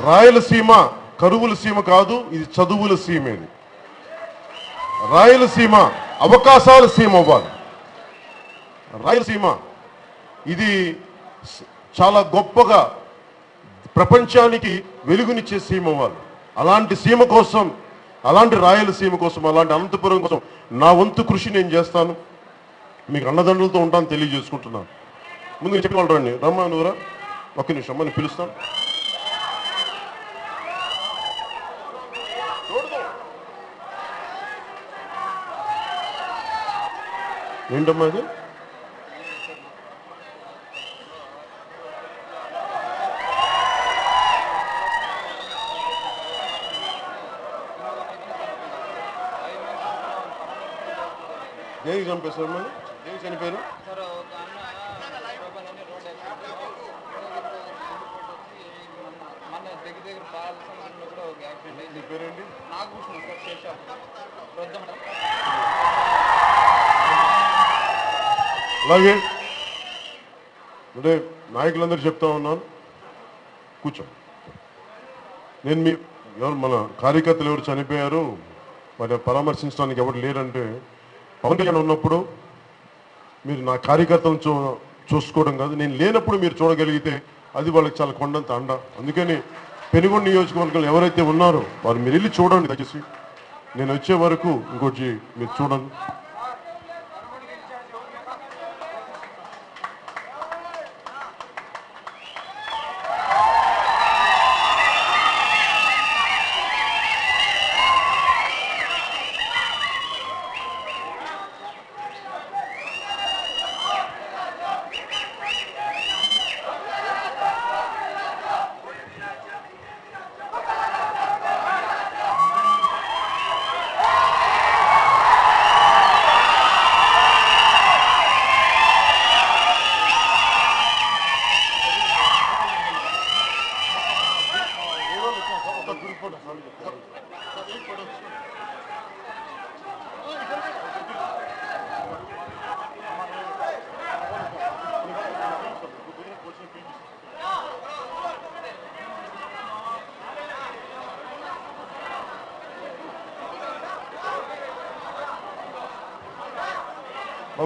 రాయలసీమ కరువుల సీమ కాదు, ఇది చదువుల సీమ. ఇది రాయలసీమ అవకాశాల సీమ అవ్వాలి. రాయలసీమ ఇది చాలా గొప్పగా ప్రపంచానికి వెలుగునిచ్చే సీమ అవ్వాలి. అలాంటి సీమ కోసం, అలాంటి రాయలసీమ కోసం, అలాంటి అనంతపురం కోసం నా వంతు కృషి నేను చేస్తాను. మీకు అన్నదండలతో ఉంటాను తెలియజేసుకుంటున్నాను. ముందు చెప్పగలరా అండి? రమ్మా నువ్వురా, ఒక్క నిమిషం అని పిలుస్తాను. ఏంటమ్మా అది? దేనికి చంపేశారు? మరి దేనికి చనిపోయారు? పేరేంటి? అలాగే అంటే నాయకులందరూ చెప్తా ఉన్నాను, కూర్చో. నేను ఎవరు మన కార్యకర్తలు ఎవరు చనిపోయారు మరి పరామర్శించడానికి ఎవరు లేరంటే, పవన్ కళ్యాణ్ ఉన్నప్పుడు మీరు నా కార్యకర్తలను చూసుకోవడం కాదు, నేను లేనప్పుడు మీరు చూడగలిగితే అది వాళ్ళకి చాలా కొండంత అండ. అందుకని పెనుగొండ నియోజకవర్గంలో ఎవరైతే ఉన్నారో వారు మీరు వెళ్ళి చూడండి దయచేసి. నేను వచ్చే వరకు ఇంకోటి మీరు చూడండి.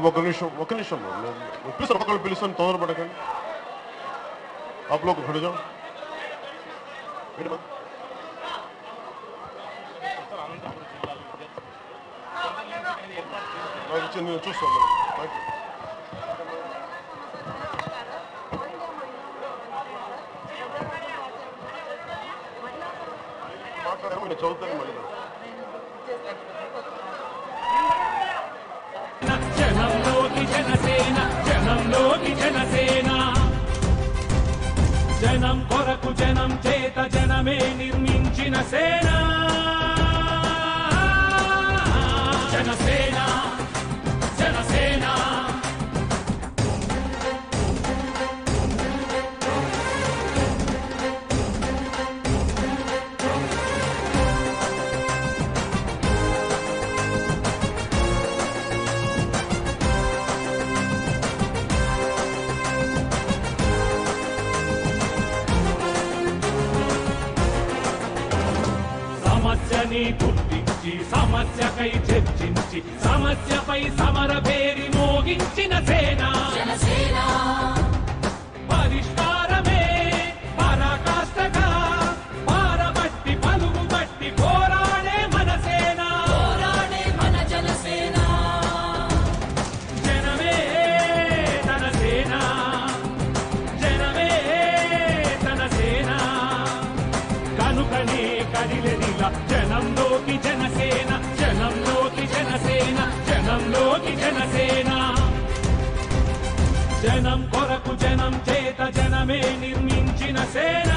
ఒక నిమిషం పిలుస్తాను, ఒకళ్ళు పిలుస్తాను, తొందరపడకండి. आप लोग खड़े जाओ. నేను చూస్తాను. మాట్లాడాము, నేను చదువుతాను మళ్ళీ. జనం కొరకు జనం చేత జనమే నిర్మించిన సేన జనసేన జనసేన. సమస్యని గుర్తించి సమస్యకై చర్చించి సమస్యపై సమర పేరి మోగించిన సేన పరిష్కారమే పరాకాష్ఠగా పారబట్టి పలుగుబట్టి పోరాడే మన సేన మన జనసేన. జనమే తన సేన, జనమే తన సేన. కనుకనే కదిలెదిలా జనంలోకి జనసేన, జనంలోకి జనసేన, జనంలోకి జనసేన. జనం కొరకు జనం చేత జనమే నిర్మించిన సేన.